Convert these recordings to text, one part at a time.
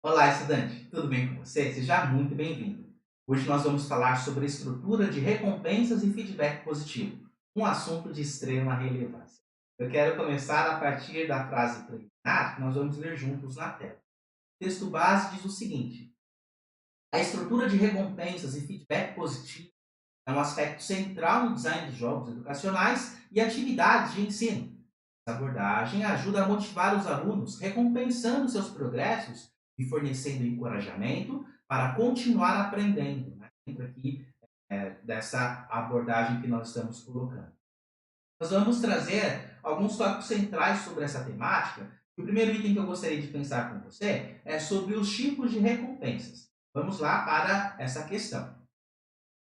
Olá, estudante, tudo bem com você? Seja muito bem-vindo. Hoje nós vamos falar sobre a estrutura de recompensas e feedback positivo, um assunto de extrema relevância. Eu quero começar a partir da frase preliminar que nós vamos ler juntos na tela. O texto base diz o seguinte: a estrutura de recompensas e feedback positivo é um aspecto central no design de jogos educacionais e atividades de ensino. Essa abordagem ajuda a motivar os alunos, recompensando seus progressos e fornecendo encorajamento para continuar aprendendo, né? Dentro aqui dessa abordagem que nós estamos colocando. Nós vamos trazer alguns tópicos centrais sobre essa temática. O primeiro item que eu gostaria de pensar com você é sobre os tipos de recompensas. Vamos lá para essa questão.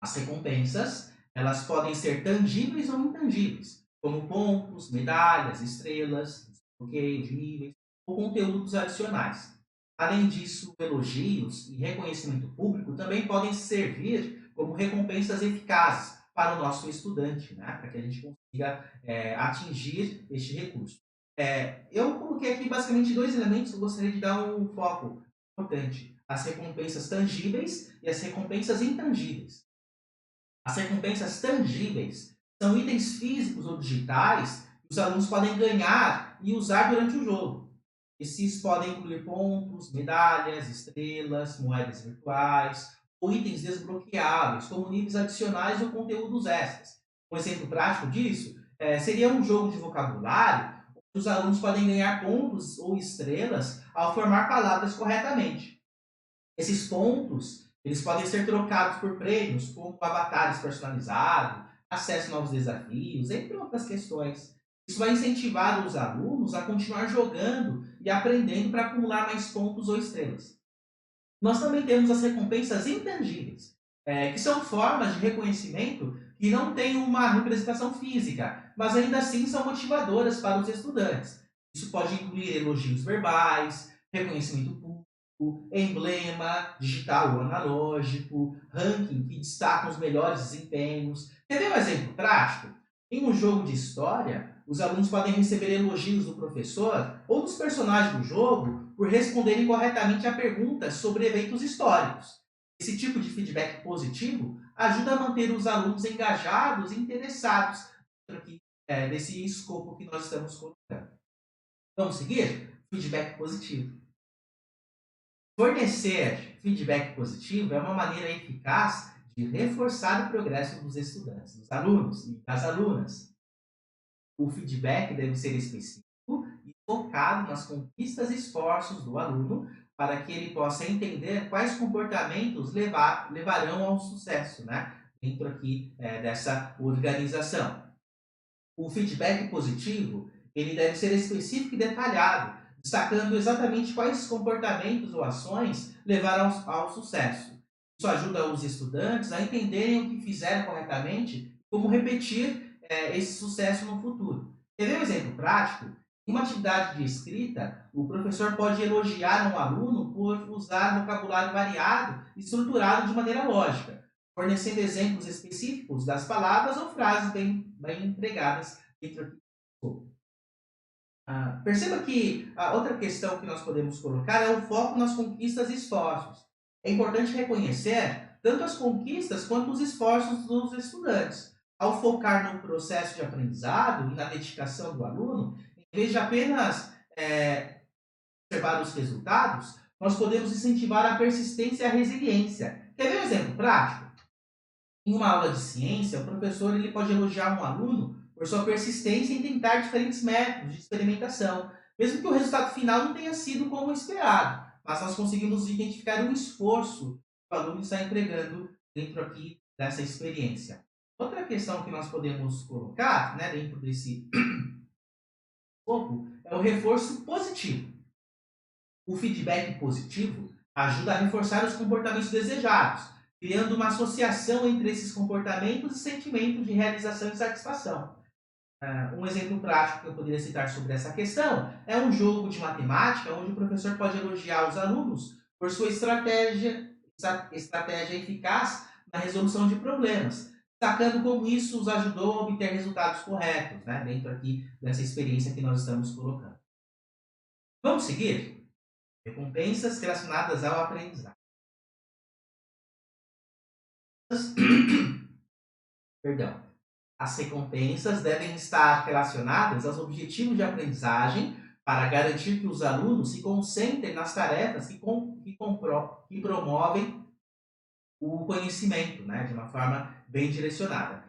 As recompensas, elas podem ser tangíveis ou intangíveis, como pontos, medalhas, estrelas, bloqueios, níveis ou conteúdos adicionais. Além disso, elogios e reconhecimento público também podem servir como recompensas eficazes para o nosso estudante, né? Para que a gente consiga atingir este recurso. Eu coloquei aqui basicamente dois elementos que eu gostaria de dar um foco importante: as recompensas tangíveis e as recompensas intangíveis. As recompensas tangíveis são itens físicos ou digitais que os alunos podem ganhar e usar durante o jogo. Esses podem incluir pontos, medalhas, estrelas, moedas virtuais ou itens desbloqueáveis, como níveis adicionais ou conteúdos extras. Um exemplo prático disso seria um jogo de vocabulário, onde os alunos podem ganhar pontos ou estrelas ao formar palavras corretamente. Esses pontos, eles podem ser trocados por prêmios, como avatares personalizados, acesso a novos desafios, entre outras questões. Isso vai incentivar os alunos a continuar jogando e aprendendo para acumular mais pontos ou estrelas. Nós também temos as recompensas intangíveis, que são formas de reconhecimento que não têm uma representação física, mas ainda assim são motivadoras para os estudantes. Isso pode incluir elogios verbais, reconhecimento público, emblema digital ou analógico, ranking que destaca os melhores desempenhos. Quer ver um exemplo prático? Em um jogo de história, os alunos podem receber elogios do professor ou dos personagens do jogo por responderem corretamente a perguntas sobre eventos históricos. Esse tipo de feedback positivo ajuda a manter os alunos engajados e interessados aqui, nesse escopo que nós estamos colocando. Vamos seguir? Feedback positivo. Fornecer feedback positivo é uma maneira eficaz de reforçar o progresso dos estudantes, dos alunos e das alunas. O feedback deve ser específico e focado nas conquistas e esforços do aluno para que ele possa entender quais comportamentos levarão ao sucesso, né? Dentro aqui dessa organização. O feedback positivo ele deve ser específico e detalhado, destacando exatamente quais comportamentos ou ações levaram ao sucesso. Isso ajuda os estudantes a entenderem o que fizeram corretamente, como repetir esse sucesso no futuro. Quer ver um exemplo prático? Em uma atividade de escrita, o professor pode elogiar um aluno por usar vocabulário variado e estruturado de maneira lógica, fornecendo exemplos específicos das palavras ou frases bem empregadas dentro aqui do escopo. Perceba que a outra questão que nós podemos colocar é o foco nas conquistas e esforços. É importante reconhecer tanto as conquistas quanto os esforços dos estudantes. Ao focar no processo de aprendizado e na dedicação do aluno, em vez de apenas observar os resultados, nós podemos incentivar a persistência e a resiliência. Quer ver um exemplo prático? Em uma aula de ciência, o professor ele pode elogiar um aluno por sua persistência em tentar diferentes métodos de experimentação, mesmo que o resultado final não tenha sido como esperado, mas nós conseguimos identificar um esforço que o aluno está entregando dentro aqui dessa experiência. Outra questão que nós podemos colocar, né, dentro desse escopo é o reforço positivo. O feedback positivo ajuda a reforçar os comportamentos desejados, criando uma associação entre esses comportamentos e sentimentos de realização e satisfação. Um exemplo prático que eu poderia citar sobre essa questão é um jogo de matemática onde o professor pode elogiar os alunos por sua estratégia eficaz na resolução de problemas, destacando como isso os ajudou a obter resultados corretos, né, dentro aqui dessa experiência que nós estamos colocando. Vamos seguir? Recompensas relacionadas ao aprendizado. Perdão. As recompensas devem estar relacionadas aos objetivos de aprendizagem para garantir que os alunos se concentrem nas tarefas que promovem o conhecimento, né, de uma forma bem direcionada.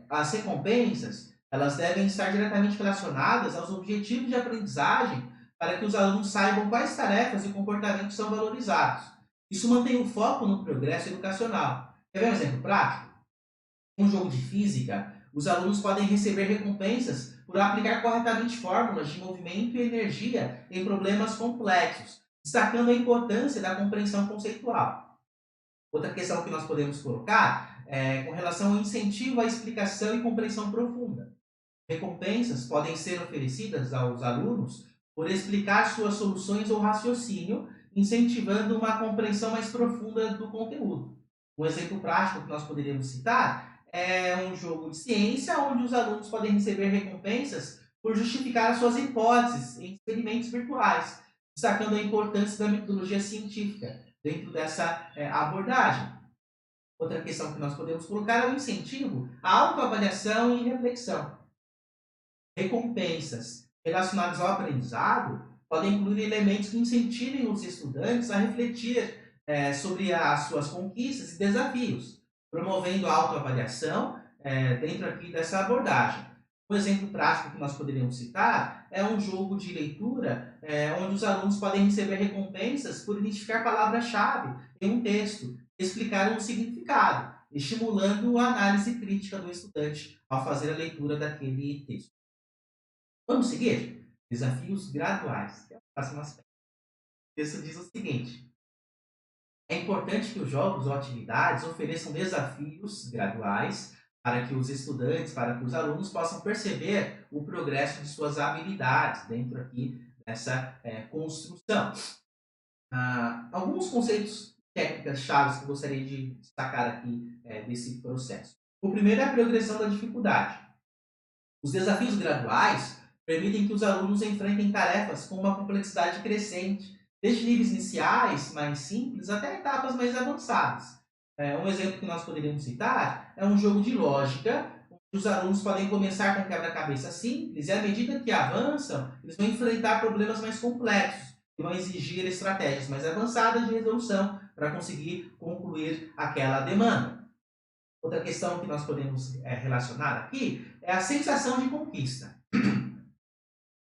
As recompensas, elas devem estar diretamente relacionadas aos objetivos de aprendizagem para que os alunos saibam quais tarefas e comportamentos são valorizados. Isso mantém o foco no progresso educacional. Quer ver um exemplo prático? Um jogo de física, os alunos podem receber recompensas por aplicar corretamente fórmulas de movimento e energia em problemas complexos, destacando a importância da compreensão conceitual. Outra questão que nós podemos colocar é com relação ao incentivo à explicação e compreensão profunda. Recompensas podem ser oferecidas aos alunos por explicar suas soluções ou raciocínio, incentivando uma compreensão mais profunda do conteúdo. Um exemplo prático que nós poderíamos citar é um jogo de ciência, onde os alunos podem receber recompensas por justificar as suas hipóteses em experimentos virtuais, destacando a importância da metodologia científica dentro dessa abordagem. Outra questão que nós podemos colocar é o incentivo à autoavaliação e reflexão. Recompensas relacionadas ao aprendizado podem incluir elementos que incentivem os estudantes a refletir sobre as suas conquistas e desafios, promovendo a autoavaliação dentro aqui dessa abordagem. Um exemplo prático que nós poderíamos citar é um jogo de leitura onde os alunos podem receber recompensas por identificar palavras-chave em um texto, explicar um significado, estimulando a análise crítica do estudante ao fazer a leitura daquele texto. Vamos seguir? Desafios graduais, que é o próximo aspecto. O texto diz o seguinte: é importante que os jogos ou atividades ofereçam desafios graduais para que os estudantes, para que os alunos possam perceber o progresso de suas habilidades dentro aqui dessa construção. Alguns conceitos técnicas chaves que eu gostaria de destacar aqui desse processo. O primeiro é a progressão da dificuldade. Os desafios graduais permitem que os alunos enfrentem tarefas com uma complexidade crescente, desde níveis iniciais, mais simples, até etapas mais avançadas. Um exemplo que nós poderíamos citar é um jogo de lógica, onde os alunos podem começar com quebra-cabeça simples e, à medida que avançam, eles vão enfrentar problemas mais complexos, que vão exigir estratégias mais avançadas de resolução para conseguir concluir aquela demanda. Outra questão que nós podemos relacionar aqui é a sensação de conquista.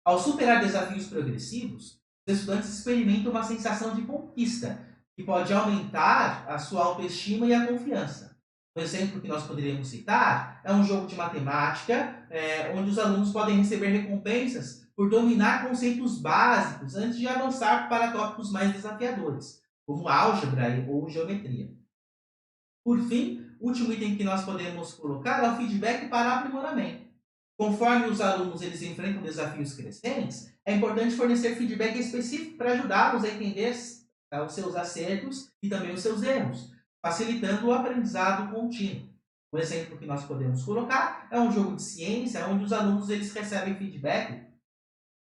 Ao superar desafios progressivos, os estudantes experimentam uma sensação de conquista, que pode aumentar a sua autoestima e a confiança. Um exemplo que nós poderíamos citar é um jogo de matemática, onde os alunos podem receber recompensas por dominar conceitos básicos antes de avançar para tópicos mais desafiadores, como álgebra ou geometria. Por fim, o último item que nós podemos colocar é o feedback para aprimoramento. Conforme os alunos eles enfrentam desafios crescentes, é importante fornecer feedback específico para ajudá-los a entender os seus acertos e também os seus erros, facilitando o aprendizado contínuo. Um exemplo que nós podemos colocar é um jogo de ciência, onde os alunos eles recebem feedback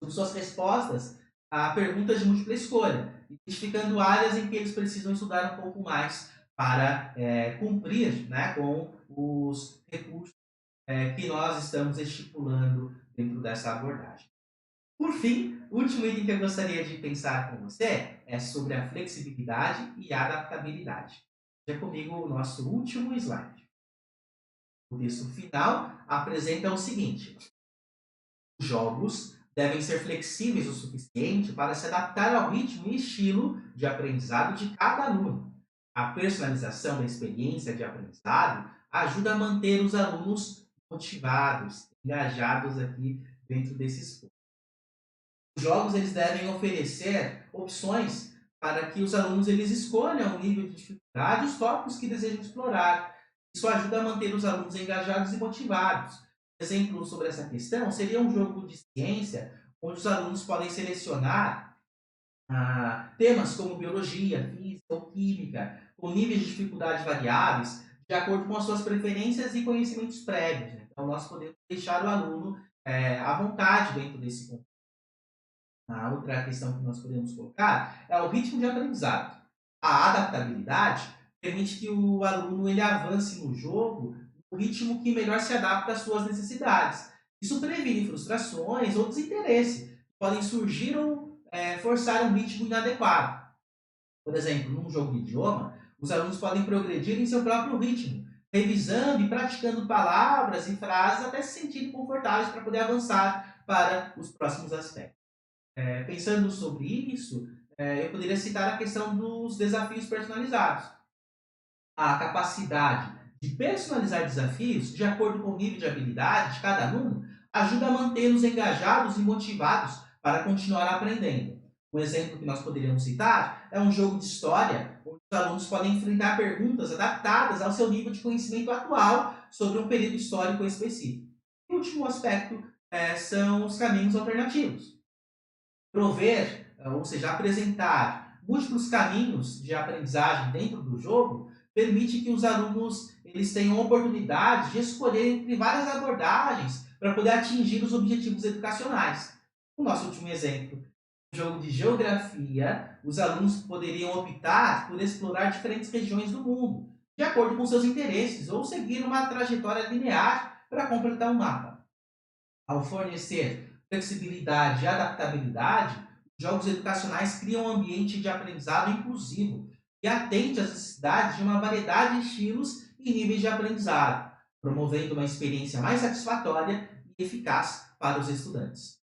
sobre suas respostas a perguntas de múltipla escolha, identificando áreas em que eles precisam estudar um pouco mais para cumprir, né, com os recursos que nós estamos estipulando dentro dessa abordagem. Por fim, o último item que eu gostaria de pensar com você é sobre a flexibilidade e adaptabilidade. Veja comigo o nosso último slide. O texto final apresenta o seguinte: os jogos devem ser flexíveis o suficiente para se adaptar ao ritmo e estilo de aprendizado de cada aluno. A personalização da experiência de aprendizado ajuda a manter os alunos motivados, engajados aqui dentro desses pontos. Os jogos eles devem oferecer opções para que os alunos eles escolham o nível de dificuldade e os tópicos que desejam explorar. Isso ajuda a manter os alunos engajados e motivados. Exemplo sobre essa questão seria um jogo de ciência, onde os alunos podem selecionar temas como biologia, física ou química, com níveis de dificuldade variáveis, de acordo com as suas preferências e conhecimentos prévios, né? Então, nós podemos deixar o aluno à vontade dentro desse A outra questão que nós podemos colocar é o ritmo de aprendizado. A adaptabilidade permite que o aluno ele avance no jogo no ritmo que melhor se adapta às suas necessidades. Isso previne frustrações ou desinteresse que podem surgir ou forçar um ritmo inadequado. Por exemplo, num jogo de idioma, os alunos podem progredir em seu próprio ritmo, revisando e praticando palavras e frases até se sentirem confortáveis para poder avançar para os próximos aspectos. Pensando sobre isso, eu poderia citar a questão dos desafios personalizados. A capacidade de personalizar desafios de acordo com o nível de habilidade de cada aluno ajuda a mantê-los engajados e motivados para continuar aprendendo. Um exemplo que nós poderíamos citar é um jogo de história, onde os alunos podem enfrentar perguntas adaptadas ao seu nível de conhecimento atual sobre um período histórico específico. E o último aspecto são os caminhos alternativos. Prover, ou seja, apresentar múltiplos caminhos de aprendizagem dentro do jogo, permite que os alunos eles tenham oportunidade de escolher entre várias abordagens para poder atingir os objetivos educacionais. O nosso último exemplo, no jogo de geografia, os alunos poderiam optar por explorar diferentes regiões do mundo, de acordo com seus interesses, ou seguir uma trajetória linear para completar um mapa. Ao fornecer flexibilidade e adaptabilidade, jogos educacionais criam um ambiente de aprendizado inclusivo e atente às necessidades de uma variedade de estilos e níveis de aprendizado, promovendo uma experiência mais satisfatória e eficaz para os estudantes.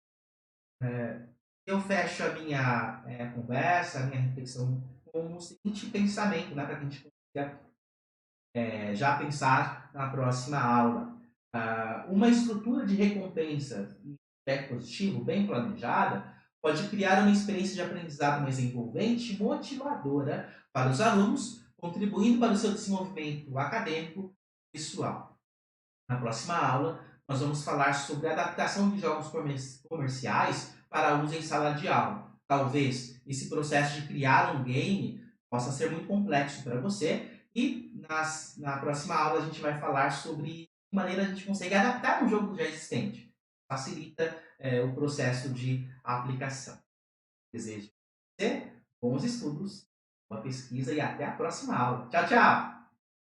Eu fecho a minha conversa, a minha reflexão com o seguinte pensamento, né, para que a gente consiga já pensar na próxima aula. Uma estrutura de recompensa e feedback positivo bem planejada pode criar uma experiência de aprendizado mais envolvente e motivadora para os alunos, contribuindo para o seu desenvolvimento acadêmico e pessoal. Na próxima aula, nós vamos falar sobre a adaptação de jogos comerciais para uso em sala de aula. Talvez esse processo de criar um game possa ser muito complexo para você e na próxima aula a gente vai falar sobre de que maneira a gente consegue adaptar um jogo já existente. Facilita o processo de aplicação. Desejo a você bons estudos, boa pesquisa e até a próxima aula. Tchau, tchau!